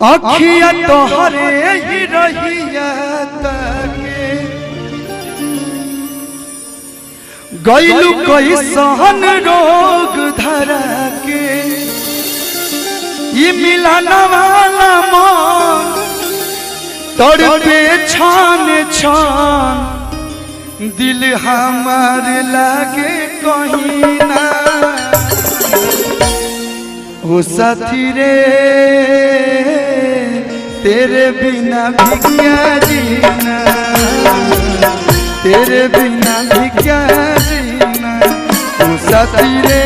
अखिया तोहरे ही रहिया ताके गइलू कोई सहन रोग धरा के ये मिलाना वाला मन तड़पे छान छान दिल हमार लागे कहीं ना ओ साथी रे तेरे बिना भी क्या जीना, तेरे बिना भी क्या जीना, ओ साथी रे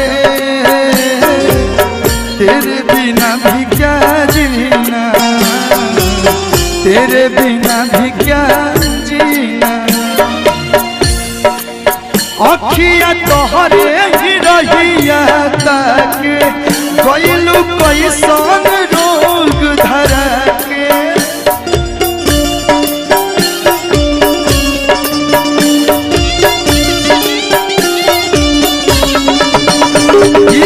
तेरे बिना भी क्या जीना, तेरे बिना भी क्या जीना। अखिया तोहरे ही रहिया ताके गइलू कैसन रोग धरा के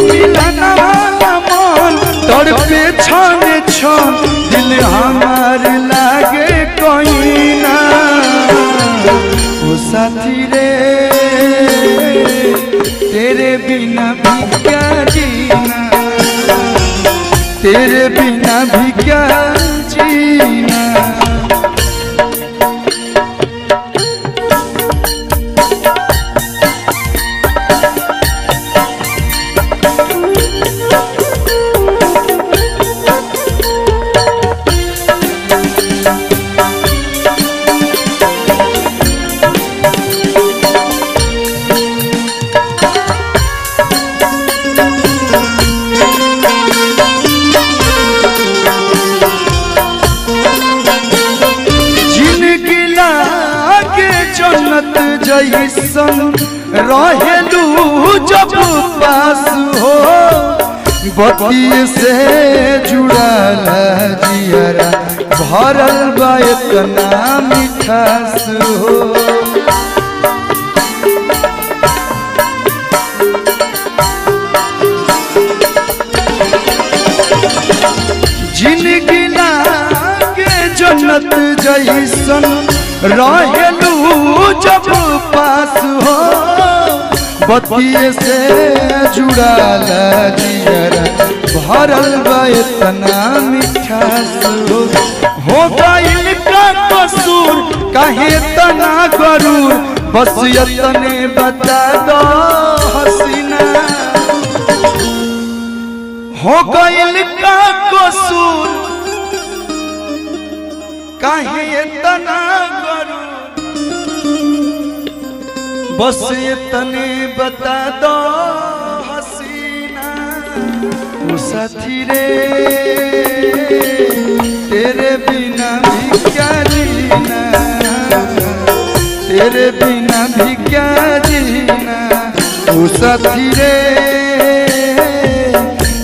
मिलना वाला मन तड़पे छान छान दिल हमार लागे कहीं ना ओ साथी रे तेरे बिना भी क्या जीना, तेरे बिना भी क्या जीना। जैसन रहेलू जब पास हो बत्ती से जुड़ल जियरा भरल बा इतना मिठास हो। जिंदगी लागे जन्नत जैसन रहेलू जब पास हो बत्ती से जुड़ल जियरा भरल बा इतना मिठास हो गइल का कसूर काहे तना गरूर बस इतने बता दो हसीना हो गइल का कसूर काहे इतना गरूर बस इतने बता दो हसीना ओ साथी रे तेरे बिना भी क्या जीना, तेरे बिना भी क्या जीना ओ साथी रे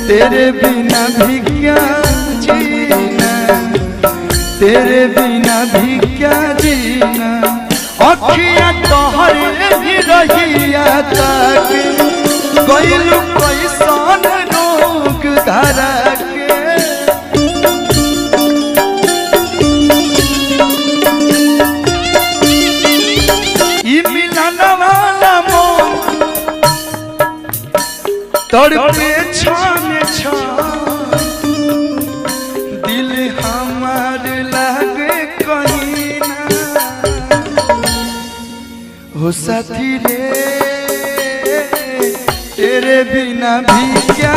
तेरे बिना भी क्या जीना, तेरे बिना भी क्या जीना। अखिया तोहरे ही रहिया ताके गइलू कैसन रोग धरा के ई मिलना वाला मन तड़पे छान छान दिल हमार लागे कहीं ना हो साथी रे तेरे बिना भी क्या